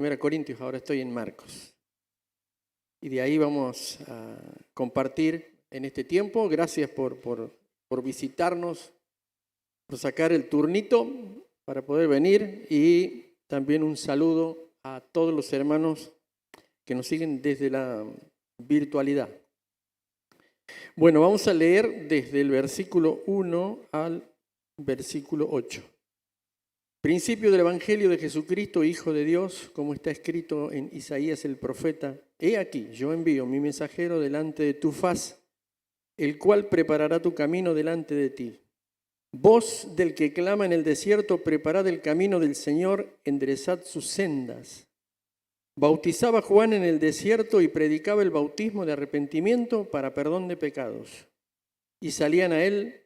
1 Corintios, ahora estoy en Marcos. Y de ahí vamos a compartir en este tiempo. Gracias por visitarnos, por sacar el turnito para poder venir, y también un saludo a todos los hermanos que nos siguen desde la virtualidad. Bueno, vamos a leer desde el versículo 1 al versículo 8. Principio del Evangelio de Jesucristo, Hijo de Dios, como está escrito en Isaías el profeta. He aquí, yo envío mi mensajero delante de tu faz, el cual preparará tu camino delante de ti. Voz del que clama en el desierto, preparad el camino del Señor, enderezad sus sendas. Bautizaba Juan en el desierto y predicaba el bautismo de arrepentimiento para perdón de pecados. Y salían a él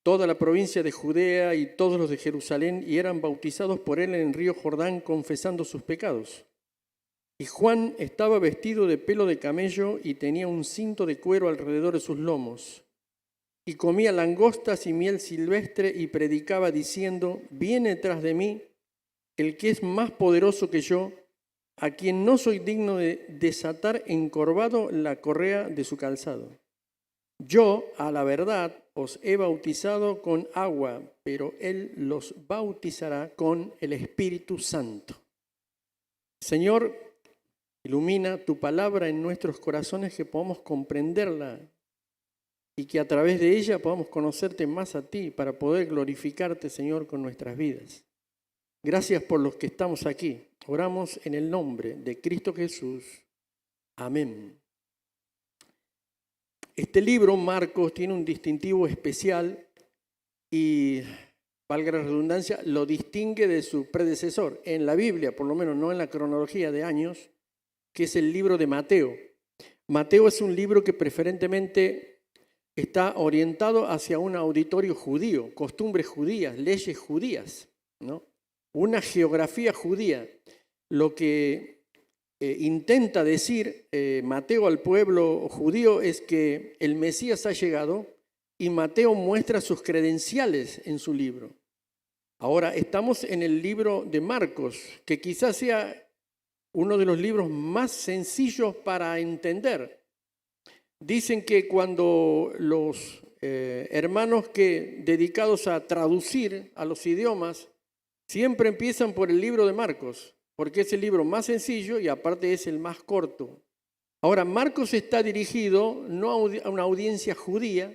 toda la provincia de Judea y todos los de Jerusalén, y eran bautizados por él en el río Jordán, confesando sus pecados. Y Juan estaba vestido de pelo de camello y tenía un cinto de cuero alrededor de sus lomos. Y comía langostas y miel silvestre y predicaba diciendo: viene tras de mí el que es más poderoso que yo, a quien no soy digno de desatar encorvado la correa de su calzado. Yo, a la verdad, os he bautizado con agua, pero él los bautizará con el Espíritu Santo. Señor, ilumina tu palabra en nuestros corazones, que podamos comprenderla y que a través de ella podamos conocerte más a ti, para poder glorificarte, Señor, con nuestras vidas. Gracias por los que estamos aquí. Oramos en el nombre de Cristo Jesús. Amén. Este libro, Marcos, tiene un distintivo especial y, valga la redundancia, lo distingue de su predecesor en la Biblia, por lo menos no en la cronología de años, que es el libro de Mateo. Mateo es un libro que preferentemente está orientado hacia un auditorio judío, costumbres judías, leyes judías, ¿no? Una geografía judía. Lo que intenta decir Mateo al pueblo judío es que el Mesías ha llegado, y Mateo muestra sus credenciales en su libro. Ahora estamos en el libro de Marcos, que quizás sea uno de los libros más sencillos para entender. Dicen que cuando los hermanos dedicados a traducir a los idiomas siempre empiezan por el libro de Marcos, porque es el libro más sencillo y aparte es el más corto. Ahora, Marcos está dirigido no a una audiencia judía,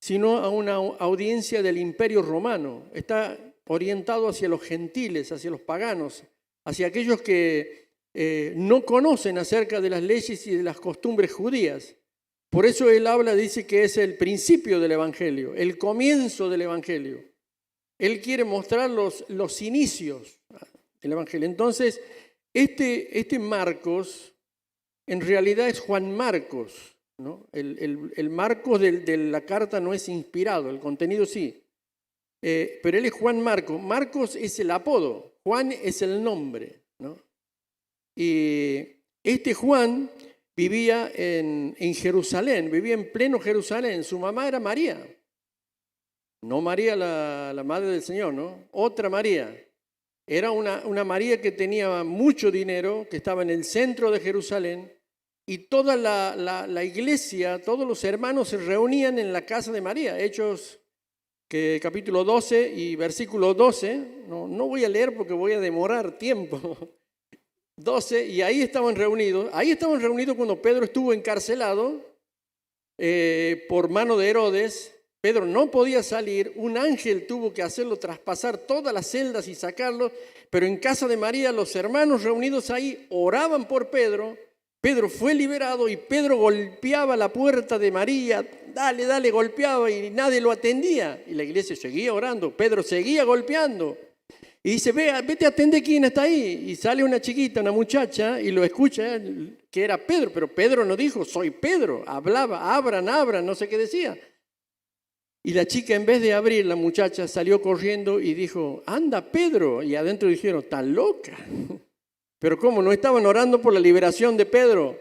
sino a una audiencia del Imperio Romano. Está orientado hacia los gentiles, hacia los paganos, hacia aquellos que no conocen acerca de las leyes y de las costumbres judías. Por eso él dice que es el principio del Evangelio, el comienzo del Evangelio. Él quiere mostrar los inicios del Evangelio. Entonces, este Marcos en realidad es Juan Marcos, ¿no? El Marcos de la carta no es inspirado, el contenido sí. Pero él es Juan Marcos. Marcos es el apodo, Juan es el nombre, ¿no? Y este Juan vivía en Jerusalén, vivía en pleno Jerusalén. Su mamá era María. No María la madre del Señor, ¿no? Otra María. Era una María que tenía mucho dinero, que estaba en el centro de Jerusalén, y toda la iglesia, todos los hermanos se reunían en la casa de María. Hechos capítulo 12 y versículo 12, no voy a leer porque voy a demorar tiempo. 12, y ahí estaban reunidos cuando Pedro estuvo encarcelado por mano de Herodes. Pedro no podía salir, un ángel tuvo que hacerlo traspasar todas las celdas y sacarlo, pero en casa de María los hermanos reunidos ahí oraban por Pedro. Pedro fue liberado y Pedro golpeaba la puerta de María, dale, golpeaba, y nadie lo atendía. Y la iglesia seguía orando, Pedro seguía golpeando. Y dice: vete a atender quién está ahí. Y sale una chiquita, una muchacha, y lo escucha, que era Pedro, pero Pedro no dijo soy Pedro, hablaba, abran, no sé qué decía. Y la chica, en vez de abrir, la muchacha salió corriendo y dijo: anda Pedro. Y adentro dijeron: está loca. Pero ¿cómo? ¿No estaban orando por la liberación de Pedro?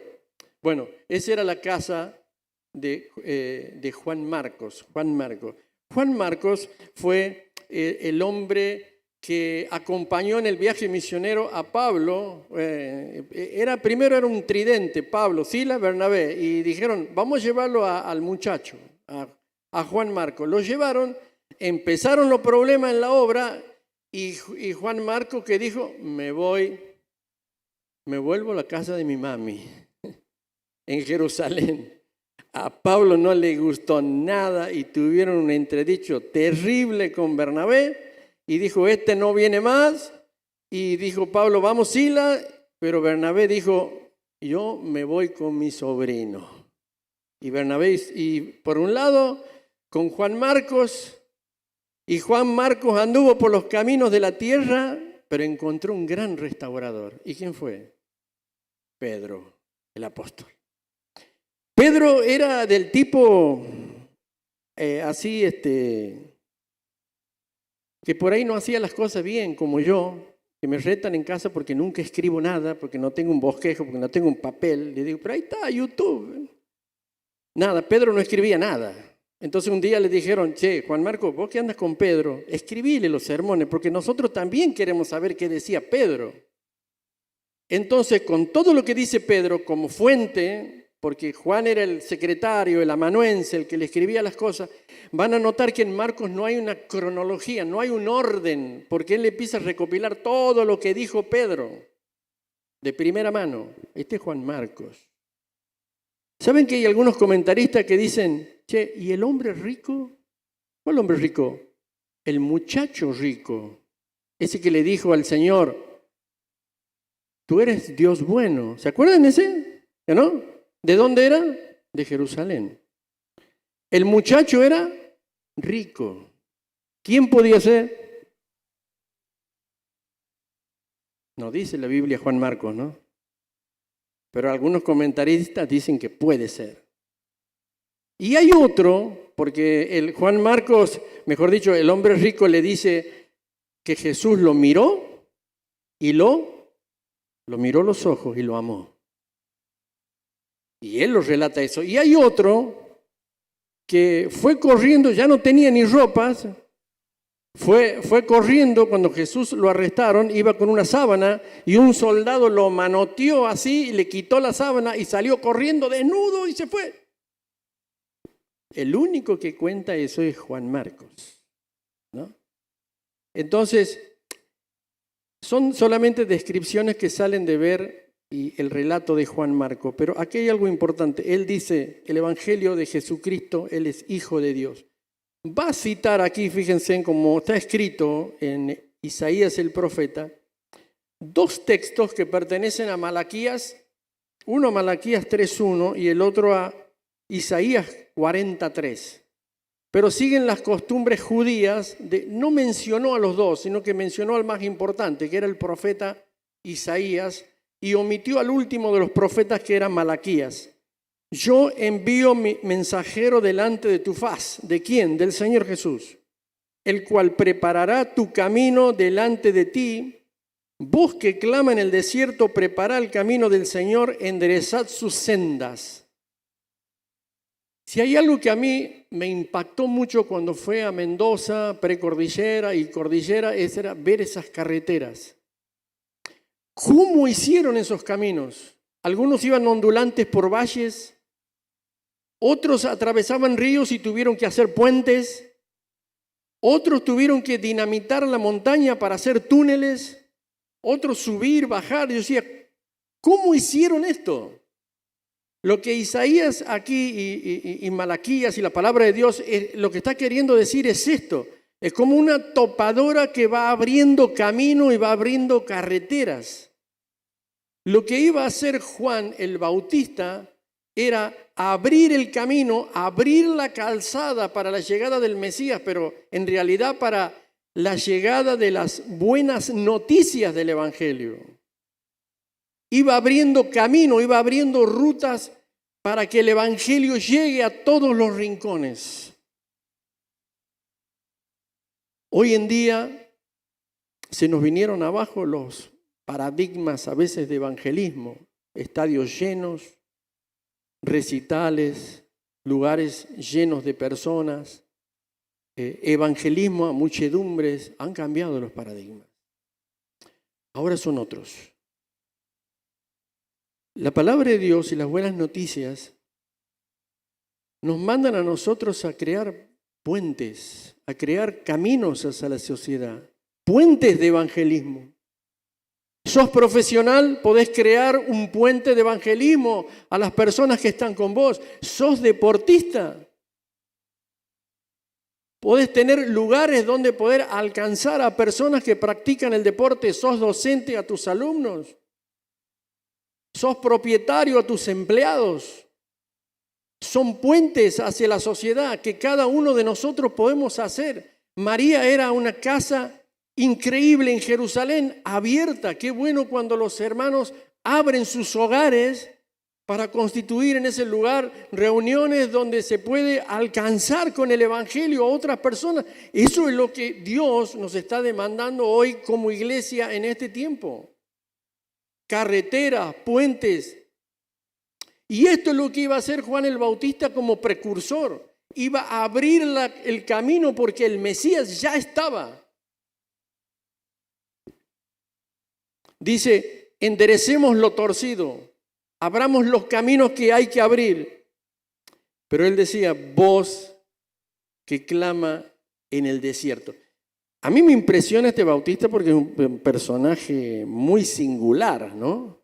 Bueno, esa era la casa de Juan Marcos. Juan Marcos fue el hombre que acompañó en el viaje misionero a Pablo, primero era un tridente, Pablo, Silas, Bernabé, y dijeron, vamos a llevarlo al muchacho, a Juan Marcos. Lo llevaron, empezaron los problemas en la obra, y Juan Marcos que dijo, me vuelvo a la casa de mi mami, en Jerusalén. A Pablo no le gustó nada y tuvieron un entredicho terrible con Bernabé, y dijo, este no viene más. Y dijo Pablo, vamos Silas, pero Bernabé dijo, yo me voy con mi sobrino. Y Bernabé, y por un lado, con Juan Marcos, y Juan Marcos anduvo por los caminos de la tierra, pero encontró un gran restaurador. ¿Y quién fue? Pedro, el apóstol. Pedro era del tipo así, que por ahí no hacía las cosas bien como yo, que me retan en casa porque nunca escribo nada, porque no tengo un bosquejo, porque no tengo un papel. Le digo, pero ahí está, YouTube. Nada, Pedro no escribía nada. Entonces un día le dijeron, che, Juan Marcos, vos que andas con Pedro, escribile los sermones, porque nosotros también queremos saber qué decía Pedro. Entonces, con todo lo que dice Pedro como fuente, porque Juan era el secretario, el amanuense, el que le escribía las cosas, van a notar que en Marcos no hay una cronología, no hay un orden, porque él empieza a recopilar todo lo que dijo Pedro de primera mano. Este es Juan Marcos. ¿Saben que hay algunos comentaristas que dicen, che, ¿y el hombre rico? ¿Cuál hombre rico? El muchacho rico, ese que le dijo al Señor, tú eres Dios bueno. ¿Se acuerdan de ese? ¿No? ¿De dónde era? De Jerusalén. El muchacho era rico. ¿Quién podía ser? No dice la Biblia Juan Marcos, ¿no? Pero algunos comentaristas dicen que puede ser. Y hay otro, porque el Juan Marcos, mejor dicho, el hombre rico le dice que Jesús lo miró y lo miró los ojos y lo amó. Y él lo relata eso. Y hay otro que fue corriendo, ya no tenía ni ropas, fue corriendo cuando Jesús lo arrestaron, iba con una sábana y un soldado lo manoteó así, y le quitó la sábana y salió corriendo desnudo y se fue. El único que cuenta eso es Juan Marcos, ¿no? Entonces, son solamente descripciones que salen de ver y el relato de Juan Marcos, pero aquí hay algo importante. Él dice, el Evangelio de Jesucristo, Él es Hijo de Dios. Va a citar aquí, fíjense, como está escrito en Isaías el profeta, dos textos que pertenecen a Malaquías, uno a Malaquías 3.1 y el otro a Isaías 43. Pero siguen las costumbres judías, no mencionó a los dos, sino que mencionó al más importante, que era el profeta Isaías, y omitió al último de los profetas, que era Malaquías. Yo envío mi mensajero delante de tu faz. ¿De quién? Del Señor Jesús, el cual preparará tu camino delante de ti. Vos que clama en el desierto, preparad el camino del Señor, enderezad sus sendas. Si hay algo que a mí me impactó mucho cuando fue a Mendoza, precordillera y cordillera, era ver esas carreteras. ¿Cómo hicieron esos caminos? Algunos iban ondulantes por valles, otros atravesaban ríos y tuvieron que hacer puentes, otros tuvieron que dinamitar la montaña para hacer túneles, otros subir, bajar. Yo decía, ¿cómo hicieron esto? Lo que Isaías aquí y Malaquías y la palabra de Dios, lo que está queriendo decir es esto. Es como una topadora que va abriendo camino y va abriendo carreteras. Lo que iba a hacer Juan el Bautista era abrir el camino, abrir la calzada para la llegada del Mesías, pero en realidad para la llegada de las buenas noticias del Evangelio. Iba abriendo camino, iba abriendo rutas para que el Evangelio llegue a todos los rincones. Hoy en día se nos vinieron abajo los paradigmas a veces de evangelismo, estadios llenos, recitales, lugares llenos de personas, evangelismo a muchedumbres, han cambiado los paradigmas. Ahora son otros. La palabra de Dios y las buenas noticias nos mandan a nosotros a crear puentes, a crear caminos hacia la sociedad, puentes de evangelismo. ¿Sos profesional? Podés crear un puente de evangelismo a las personas que están con vos. ¿Sos deportista? Podés tener lugares donde poder alcanzar a personas que practican el deporte. ¿Sos docente a tus alumnos? ¿Sos propietario a tus empleados? Son puentes hacia la sociedad que cada uno de nosotros podemos hacer. María era una casa increíble en Jerusalén, abierta. Qué bueno cuando los hermanos abren sus hogares para constituir en ese lugar reuniones donde se puede alcanzar con el evangelio a otras personas. Eso es lo que Dios nos está demandando hoy como iglesia en este tiempo. Carreteras, puentes. Y esto es lo que iba a hacer Juan el Bautista como precursor. Iba a abrir el camino porque el Mesías ya estaba. Dice, enderecemos lo torcido, abramos los caminos que hay que abrir. Pero él decía, voz que clama en el desierto. A mí me impresiona este Bautista porque es un personaje muy singular, ¿no?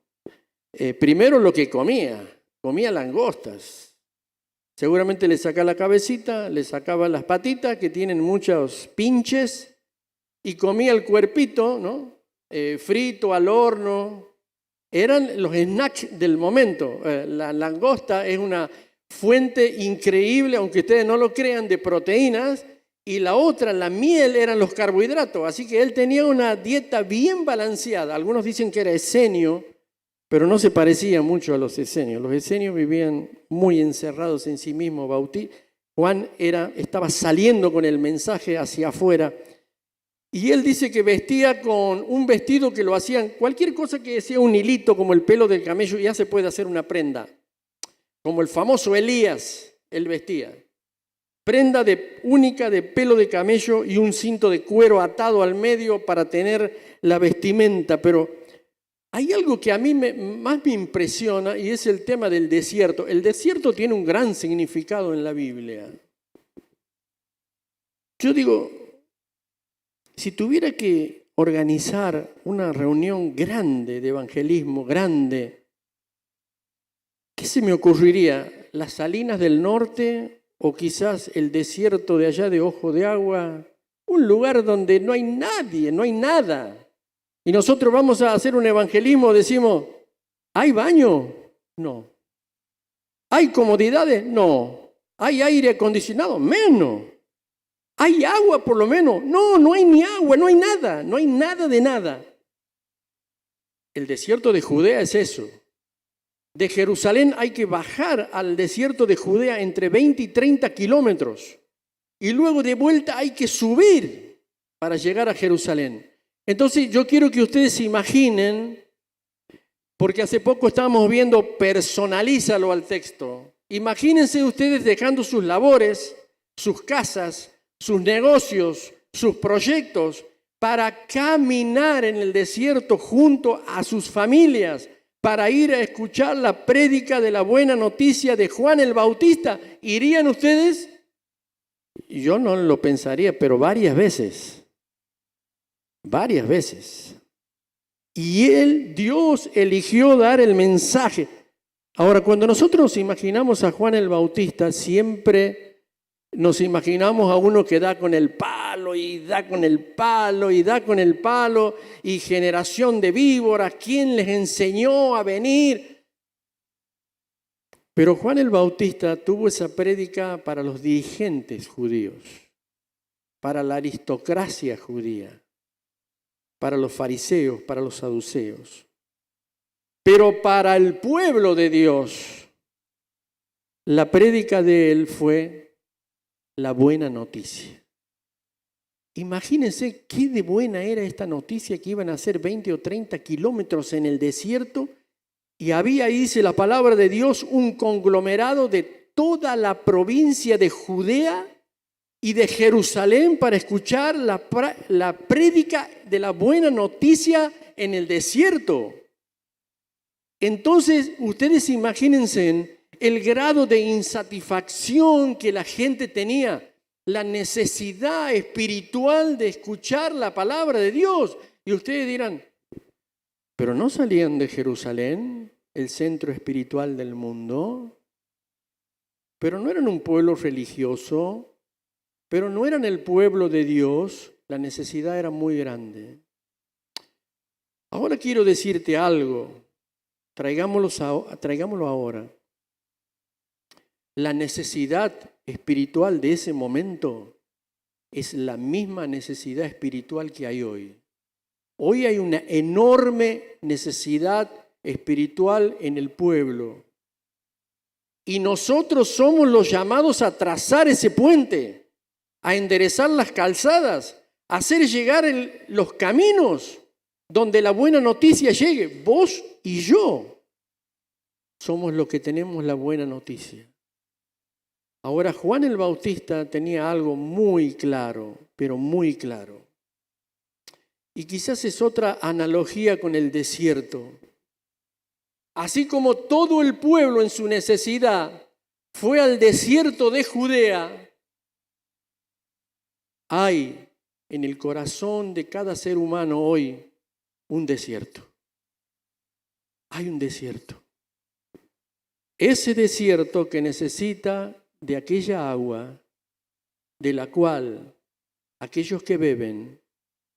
Primero lo que comía langostas. Seguramente le sacaba la cabecita, le sacaba las patitas que tienen muchos pinches y comía el cuerpito, ¿no? Frito al horno. Eran los snacks del momento. La langosta es una fuente increíble, aunque ustedes no lo crean, de proteínas. Y la otra, la miel, eran los carbohidratos. Así que él tenía una dieta bien balanceada. Algunos dicen que era esenio, pero no se parecía mucho a los esenios. Los esenios vivían muy encerrados en sí mismos. Juan estaba saliendo con el mensaje hacia afuera. Y él dice que vestía con un vestido que lo hacían, cualquier cosa que sea un hilito como el pelo del camello, ya se puede hacer una prenda. Como el famoso Elías, él vestía. Prenda única de pelo de camello y un cinto de cuero atado al medio para tener la vestimenta. Pero hay algo que a mí más me impresiona y es el tema del desierto. El desierto tiene un gran significado en la Biblia. Yo digo, si tuviera que organizar una reunión grande de evangelismo, grande, ¿qué se me ocurriría? ¿Las Salinas del Norte o quizás el desierto de allá de Ojo de Agua? Un lugar donde no hay nadie, no hay nada. Y nosotros vamos a hacer un evangelismo, decimos, ¿hay baño? No. ¿Hay comodidades? No. ¿Hay aire acondicionado? Menos. ¿Hay agua por lo menos? No, no hay ni agua, no hay nada de nada. El desierto de Judea es eso. De Jerusalén hay que bajar al desierto de Judea entre 20 y 30 kilómetros. Y luego de vuelta hay que subir para llegar a Jerusalén. Entonces yo quiero que ustedes se imaginen, porque hace poco estábamos viendo personalízalo al texto. Imagínense ustedes dejando sus labores, sus casas, sus negocios, sus proyectos, para caminar en el desierto junto a sus familias, para ir a escuchar la prédica de la buena noticia de Juan el Bautista. ¿Irían ustedes? Yo no lo pensaría, pero varias veces. Varias veces. Y Dios eligió dar el mensaje. Ahora, cuando nosotros nos imaginamos a Juan el Bautista, siempre nos imaginamos a uno que da con el palo y da con el palo y da con el palo y generación de víboras, ¿quién les enseñó a venir? Pero Juan el Bautista tuvo esa prédica para los dirigentes judíos, para la aristocracia judía, para los fariseos, para los saduceos. Pero para el pueblo de Dios, la prédica de él fue la buena noticia. Imagínense qué de buena era esta noticia que iban a hacer 20 o 30 kilómetros en el desierto y había ahí, dice la palabra de Dios, un conglomerado de toda la provincia de Judea y de Jerusalén para escuchar la prédica de la buena noticia en el desierto. Entonces, ustedes imagínense el grado de insatisfacción que la gente tenía, la necesidad espiritual de escuchar la palabra de Dios. Y ustedes dirán, ¿pero no salían de Jerusalén, el centro espiritual del mundo? ¿Pero no eran un pueblo religioso? ¿Pero no eran el pueblo de Dios? La necesidad era muy grande. Ahora quiero decirte algo, traigámoslo ahora. La necesidad espiritual de ese momento es la misma necesidad espiritual que hay hoy. Hoy hay una enorme necesidad espiritual en el pueblo. Y nosotros somos los llamados a trazar ese puente, a enderezar las calzadas, a hacer llegar los caminos donde la buena noticia llegue. Vos y yo somos los que tenemos la buena noticia. Ahora, Juan el Bautista tenía algo muy claro, pero muy claro. Y quizás es otra analogía con el desierto. Así como todo el pueblo en su necesidad fue al desierto de Judea, hay en el corazón de cada ser humano hoy un desierto. Hay un desierto. Ese desierto que necesita de aquella agua de la cual aquellos que beben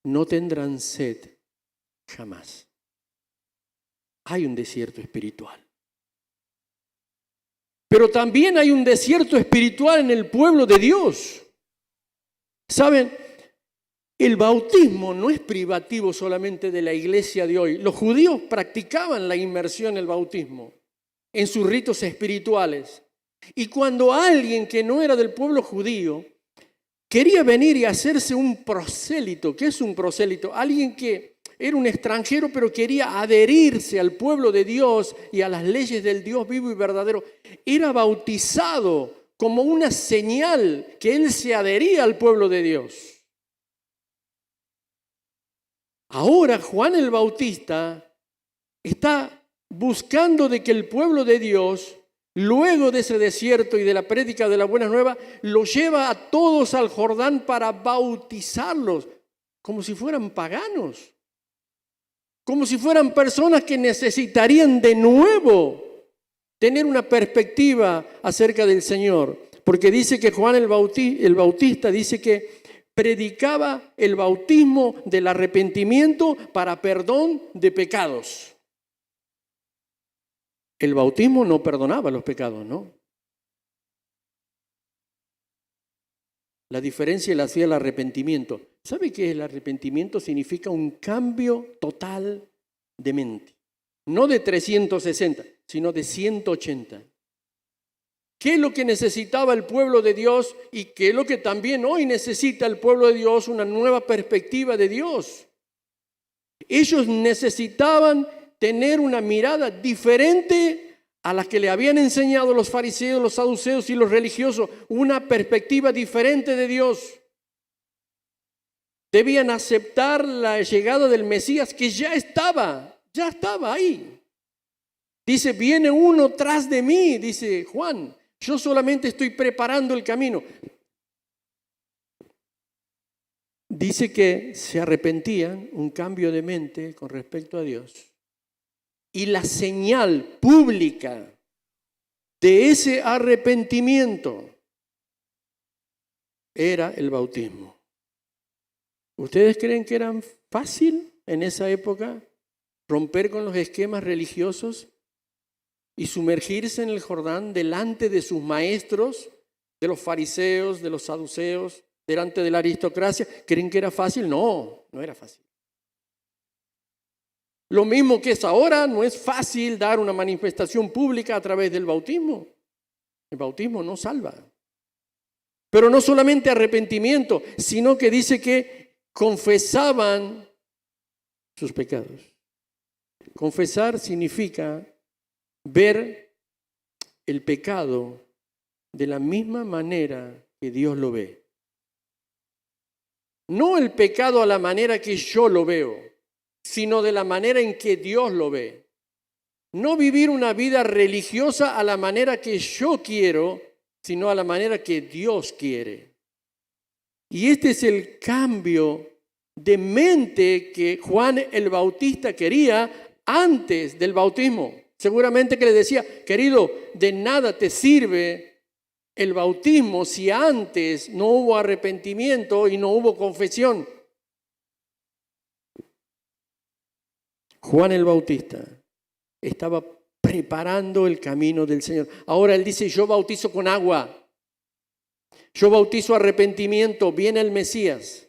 no tendrán sed jamás. Hay un desierto espiritual. Pero también hay un desierto espiritual en el pueblo de Dios. ¿Saben? El bautismo no es privativo solamente de la iglesia de hoy. Los judíos practicaban la inmersión en el bautismo en sus ritos espirituales. Y cuando alguien que no era del pueblo judío quería venir y hacerse un prosélito, ¿qué es un prosélito? Alguien que era un extranjero pero quería adherirse al pueblo de Dios y a las leyes del Dios vivo y verdadero, era bautizado como una señal que él se adhería al pueblo de Dios. Ahora Juan el Bautista está buscando de que el pueblo de Dios, luego de ese desierto y de la prédica de la buena nueva, lo lleva a todos al Jordán para bautizarlos, como si fueran paganos, como si fueran personas que necesitarían de nuevo tener una perspectiva acerca del Señor. Porque dice que Juan el Bautista dice que predicaba el bautismo del arrepentimiento para perdón de pecados. El bautismo no perdonaba los pecados, ¿no? La diferencia la hacía el arrepentimiento. ¿Sabe qué es el arrepentimiento? Significa un cambio total de mente. No de 360, sino de 180. ¿Qué es lo que necesitaba el pueblo de Dios y qué es lo que también hoy necesita el pueblo de Dios? Una nueva perspectiva de Dios. Ellos necesitaban tener una mirada diferente a la que le habían enseñado los fariseos, los saduceos y los religiosos, una perspectiva diferente de Dios. Debían aceptar la llegada del Mesías que ya estaba ahí. Dice, viene uno tras de mí, dice Juan, yo solamente estoy preparando el camino. Dice que se arrepentían, un cambio de mente con respecto a Dios. Y la señal pública de ese arrepentimiento era el bautismo. ¿Ustedes creen que era fácil en esa época romper con los esquemas religiosos y sumergirse en el Jordán delante de sus maestros, de los fariseos, de los saduceos, delante de la aristocracia? ¿Creen que era fácil? No, no era fácil. Lo mismo que es ahora, no es fácil dar una manifestación pública a través del bautismo. El bautismo no salva. Pero no solamente arrepentimiento, sino que dice que confesaban sus pecados. Confesar significa ver el pecado de la misma manera que Dios lo ve. No el pecado a la manera que yo lo veo, sino de la manera en que Dios lo ve. No vivir una vida religiosa a la manera que yo quiero, sino a la manera que Dios quiere. Y este es el cambio de mente que Juan el Bautista quería antes del bautismo. Seguramente que le decía, querido, de nada te sirve el bautismo si antes no hubo arrepentimiento y no hubo confesión. Juan el Bautista estaba preparando el camino del Señor. Ahora él dice, yo bautizo con agua. Yo bautizo arrepentimiento, viene el Mesías.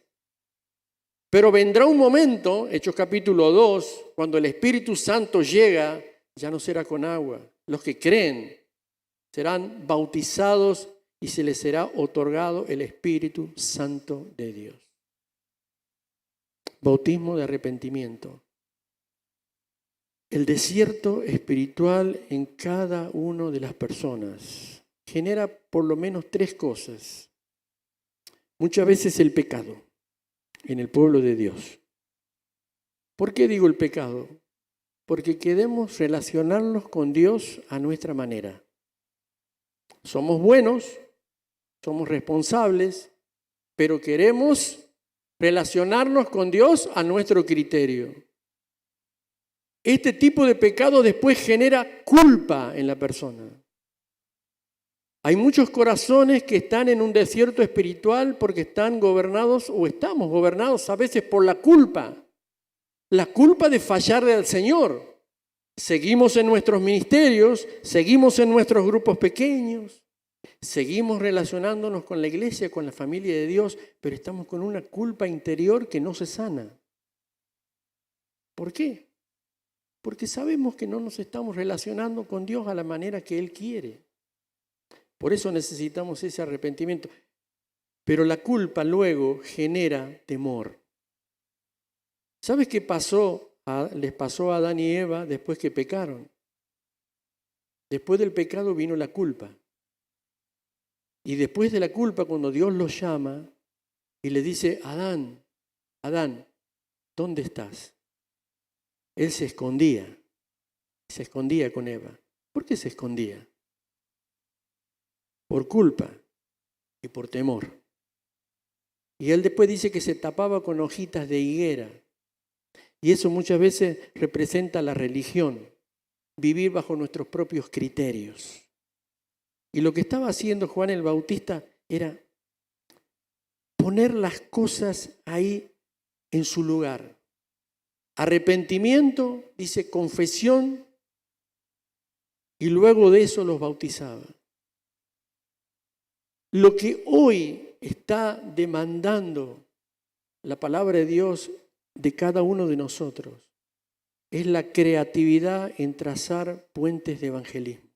Pero vendrá un momento, Hechos capítulo 2, cuando el Espíritu Santo llega, ya no será con agua. Los que creen serán bautizados y se les será otorgado el Espíritu Santo de Dios. Bautismo de arrepentimiento. El desierto espiritual en cada una de las personas genera por lo menos tres cosas. Muchas veces el pecado en el pueblo de Dios. ¿Por qué digo el pecado? Porque queremos relacionarnos con Dios a nuestra manera. Somos buenos, somos responsables, pero queremos relacionarnos con Dios a nuestro criterio. Este tipo de pecado después genera culpa en la persona. Hay muchos corazones que están en un desierto espiritual porque están gobernados o estamos gobernados a veces por la culpa. La culpa de fallarle al Señor. Seguimos en nuestros ministerios, seguimos en nuestros grupos pequeños, seguimos relacionándonos con la iglesia, con la familia de Dios, pero estamos con una culpa interior que no se sana. ¿Por qué? Porque sabemos que no nos estamos relacionando con Dios a la manera que Él quiere. Por eso necesitamos ese arrepentimiento. Pero la culpa luego genera temor. ¿Sabes qué les pasó a Adán y Eva después que pecaron? Después del pecado vino la culpa. Y después de la culpa, cuando Dios los llama y le dice, Adán, Adán, ¿dónde estás? Él se escondía con Eva. ¿Por qué se escondía? Por culpa y por temor. Y él después dice que se tapaba con hojitas de higuera. Y eso muchas veces representa la religión, vivir bajo nuestros propios criterios. Y lo que estaba haciendo Juan el Bautista era poner las cosas ahí en su lugar. Arrepentimiento, dice confesión, y luego de eso los bautizaba. Lo que hoy está demandando la palabra de Dios de cada uno de nosotros es la creatividad en trazar puentes de evangelismo.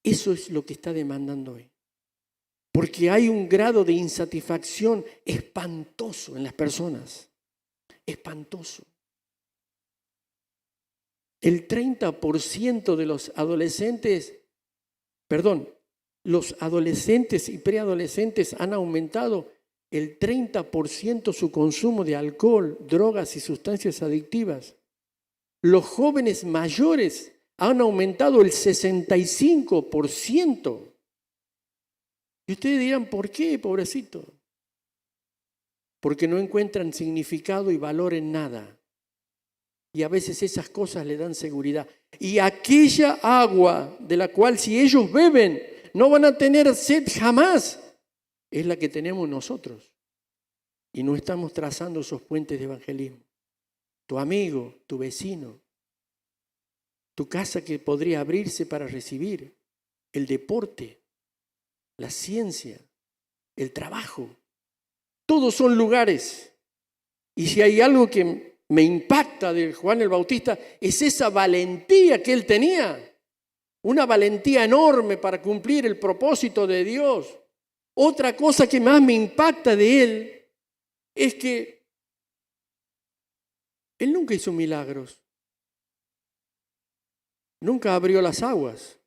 Eso es lo que está demandando hoy. Porque hay un grado de insatisfacción espantoso en las personas. Espantoso. El 30% de los adolescentes y preadolescentes han aumentado el 30% su consumo de alcohol, drogas y sustancias adictivas. Los jóvenes mayores han aumentado el 65%. Y ustedes dirán, ¿por qué, pobrecito? Porque no encuentran significado y valor en nada. Y a veces esas cosas le dan seguridad. Y aquella agua de la cual si ellos beben no van a tener sed jamás, es la que tenemos nosotros. Y no estamos trazando esos puentes de evangelismo. Tu amigo, tu vecino, tu casa que podría abrirse para recibir, el deporte, la ciencia, el trabajo. Todos son lugares. Y si hay algo que me impacta de Juan el Bautista, es esa valentía que él tenía. Una valentía enorme para cumplir el propósito de Dios. Otra cosa que más me impacta de él es que él nunca hizo milagros. Nunca abrió las aguas.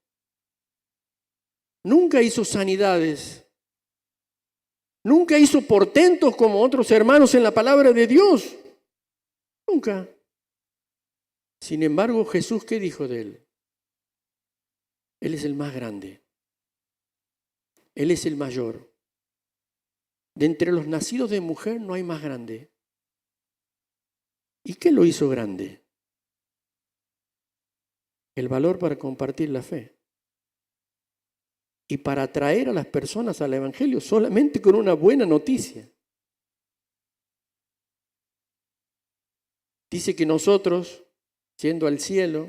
Nunca hizo sanidades. Nunca hizo portentos como otros hermanos en la palabra de Dios. Nunca. Sin embargo, Jesús, ¿qué dijo de él? Él es el más grande. Él es el mayor. De entre los nacidos de mujer no hay más grande. ¿Y qué lo hizo grande? El valor para compartir la fe. Y para atraer a las personas al Evangelio solamente con una buena noticia. Dice que nosotros, yendo al cielo,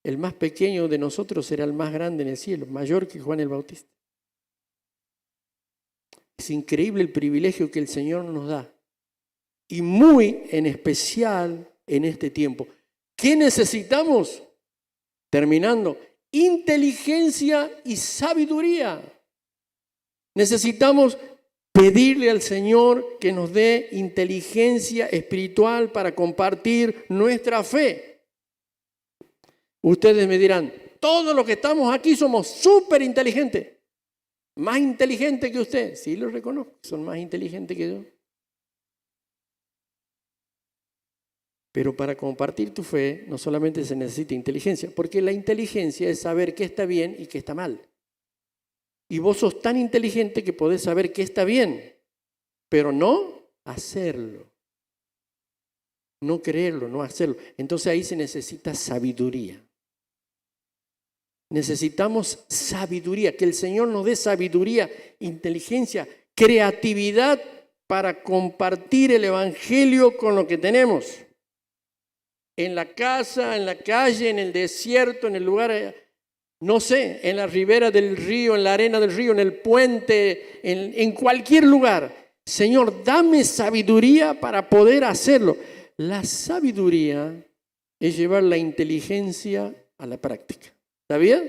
el más pequeño de nosotros será el más grande en el cielo, mayor que Juan el Bautista. Es increíble el privilegio que el Señor nos da. Y muy en especial en este tiempo. ¿Qué necesitamos? Terminando. Inteligencia y sabiduría. Necesitamos pedirle al Señor que nos dé inteligencia espiritual para compartir nuestra fe. Ustedes me dirán, todos los que estamos aquí somos súper inteligentes. Más inteligentes que usted. Sí, lo reconozco, son más inteligentes que yo. Pero para compartir tu fe no solamente se necesita inteligencia, porque la inteligencia es saber qué está bien y qué está mal. Y vos sos tan inteligente que podés saber qué está bien, pero no hacerlo. No creerlo, no hacerlo. Entonces ahí se necesita sabiduría. Necesitamos sabiduría, que el Señor nos dé sabiduría, inteligencia, creatividad para compartir el Evangelio con lo que tenemos. En la casa, en la calle, en el desierto, en el lugar, no sé, en la ribera del río, en la arena del río, en el puente, en cualquier lugar. Señor, dame sabiduría para poder hacerlo. La sabiduría es llevar la inteligencia a la práctica. ¿Sabía?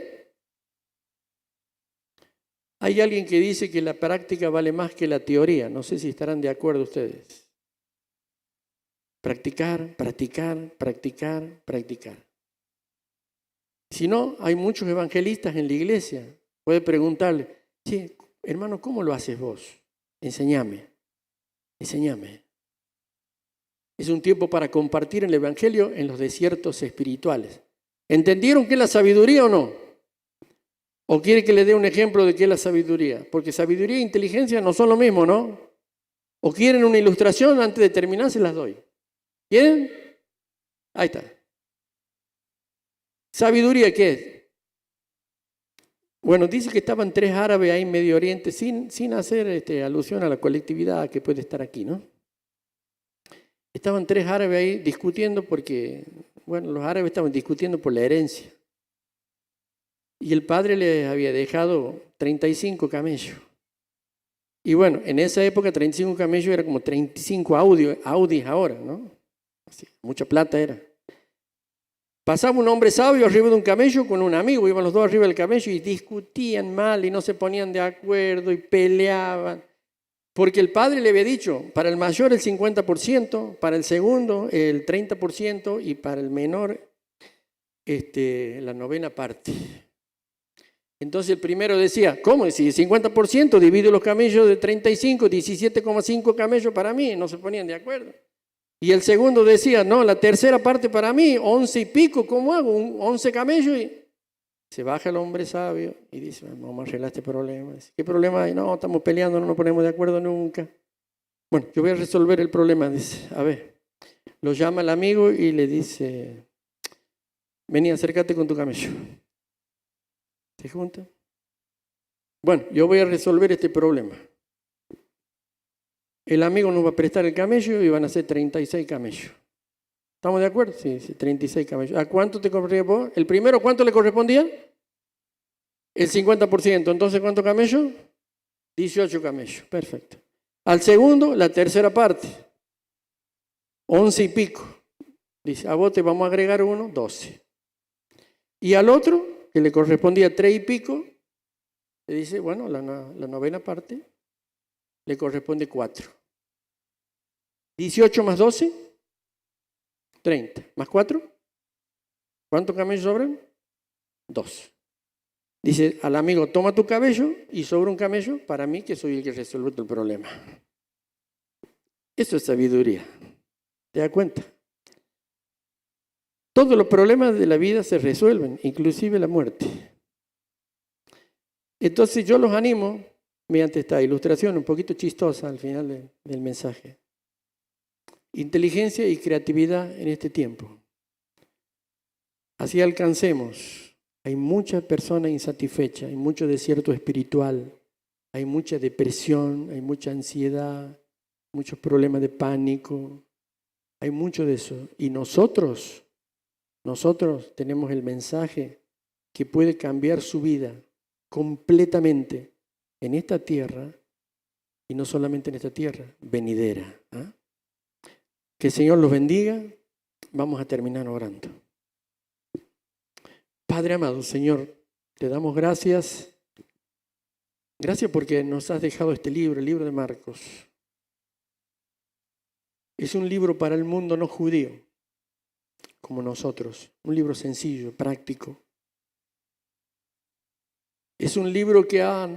Hay alguien que dice que la práctica vale más que la teoría. No sé si estarán de acuerdo ustedes. Practicar, practicar, practicar, practicar. Si no, hay muchos evangelistas en la iglesia. Puede preguntarle, sí, hermano, ¿cómo lo haces vos? Enséñame, enséñame. Es un tiempo para compartir el evangelio en los desiertos espirituales. ¿Entendieron qué es la sabiduría o no? ¿O quiere que le dé un ejemplo de qué es la sabiduría? Porque sabiduría e inteligencia no son lo mismo, ¿no? ¿O quieren una ilustración? Antes de terminar se las doy. ¿Quieren? Ahí está. ¿Sabiduría qué es? Bueno, dice que estaban tres árabes ahí en Medio Oriente, sin hacer alusión a la colectividad que puede estar aquí, ¿no? Estaban tres árabes ahí discutiendo porque, bueno, los árabes estaban discutiendo por la herencia. Y el padre les había dejado 35 camellos. Y bueno, en esa época 35 camellos era como 35 Audis ahora, ¿no? Así, mucha plata era. Pasaba un hombre sabio arriba de un camello con un amigo, iban los dos arriba del camello y discutían mal y no se ponían de acuerdo y peleaban. Porque el padre le había dicho, para el mayor el 50%, para el segundo el 30% y para el menor la novena parte. Entonces el primero decía, ¿cómo? Si 50% divide los camellos de 35, 17,5 camellos para mí, no se ponían de acuerdo. Y el segundo decía, no, la tercera parte para mí, 11 y pico, ¿cómo hago? 11 camellos. Y se baja el hombre sabio y dice, vamos a arreglar este problema. Dice, ¿qué problema hay? No, estamos peleando, no nos ponemos de acuerdo nunca. Bueno, yo voy a resolver el problema. Dice, a ver, lo llama el amigo y le dice, vení, acércate con tu camello. ¿Se junta? Bueno, yo voy a resolver este problema. El amigo nos va a prestar el camello y van a ser 36 camellos. ¿Estamos de acuerdo? Sí, 36 camellos. ¿A cuánto te correspondía? ¿El primero cuánto le correspondía? El 50%. Entonces, ¿cuántos camellos? 18 camellos. Perfecto. Al segundo, la tercera parte. 11 y pico. Dice, a vos te vamos a agregar uno, 12. Y al otro, que le correspondía 3 y pico, le dice, bueno, la novena parte le corresponde 4. 18 más 12, 30. ¿Más 4? ¿Cuántos camellos sobran? 2. Dice al amigo, toma tu cabello y sobre un camello, para mí que soy el que resuelve el problema. Eso es sabiduría. ¿Te das cuenta? Todos los problemas de la vida se resuelven, inclusive la muerte. Entonces yo los animo, mediante esta ilustración un poquito chistosa al final del mensaje. Inteligencia y creatividad en este tiempo. Así alcancemos. Hay muchas personas insatisfechas, hay mucho desierto espiritual, hay mucha depresión, hay mucha ansiedad, muchos problemas de pánico, hay mucho de eso. Y nosotros tenemos el mensaje que puede cambiar su vida completamente en esta tierra, y no solamente en esta tierra, venidera. ¿Ah? Que el Señor los bendiga. Vamos a terminar orando. Padre amado, Señor, te damos gracias. Gracias porque nos has dejado este libro, el libro de Marcos. Es un libro para el mundo no judío, como nosotros. Un libro sencillo, práctico. Es un libro que ha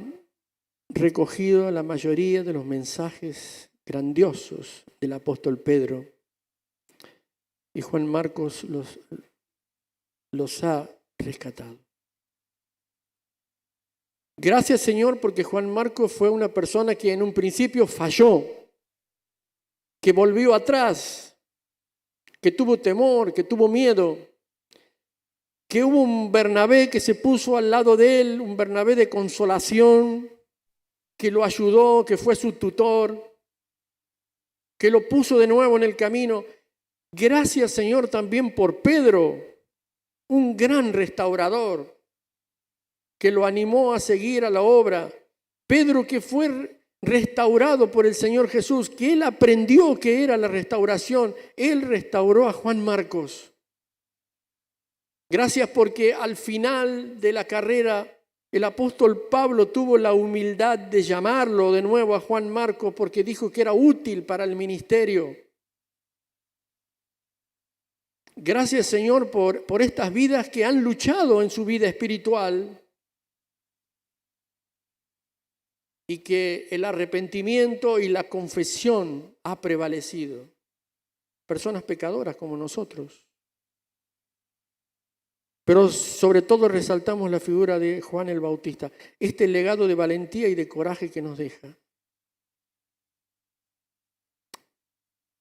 recogido la mayoría de los mensajes grandiosos del apóstol Pedro. Y Juan Marcos los ha rescatado. Gracias, Señor, porque Juan Marcos fue una persona que en un principio falló, que volvió atrás, que tuvo temor, que tuvo miedo, que hubo un Bernabé que se puso al lado de él, un Bernabé de consolación, que lo ayudó, que fue su tutor, que lo puso de nuevo en el camino. Gracias, Señor, también por Pedro, un gran restaurador, que lo animó a seguir a la obra. Pedro, que fue restaurado por el Señor Jesús, que él aprendió que era la restauración. Él restauró a Juan Marcos. Gracias porque al final de la carrera el apóstol Pablo tuvo la humildad de llamarlo de nuevo a Juan Marcos porque dijo que era útil para el ministerio. Gracias, Señor, por estas vidas que han luchado en su vida espiritual y que el arrepentimiento y la confesión ha prevalecido. Personas pecadoras como nosotros. Pero sobre todo resaltamos la figura de Juan el Bautista, este legado de valentía y de coraje que nos deja.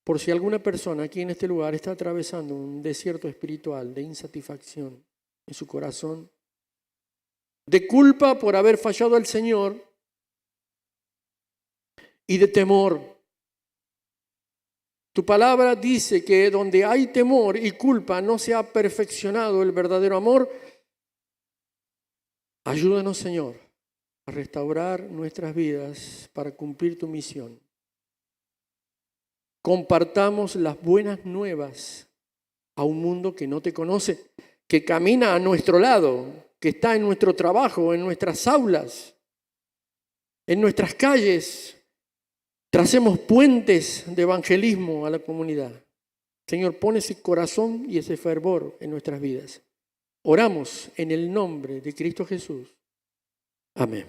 Por si alguna persona aquí en este lugar está atravesando un desierto espiritual de insatisfacción en su corazón, de culpa por haber fallado al Señor y de temor. Tu palabra dice que donde hay temor y culpa no se ha perfeccionado el verdadero amor. Ayúdanos, Señor, a restaurar nuestras vidas para cumplir tu misión. Compartamos las buenas nuevas a un mundo que no te conoce, que camina a nuestro lado, que está en nuestro trabajo, en nuestras aulas, en nuestras calles. Tracemos puentes de evangelismo a la comunidad. Señor, pon ese corazón y ese fervor en nuestras vidas. Oramos en el nombre de Cristo Jesús. Amén.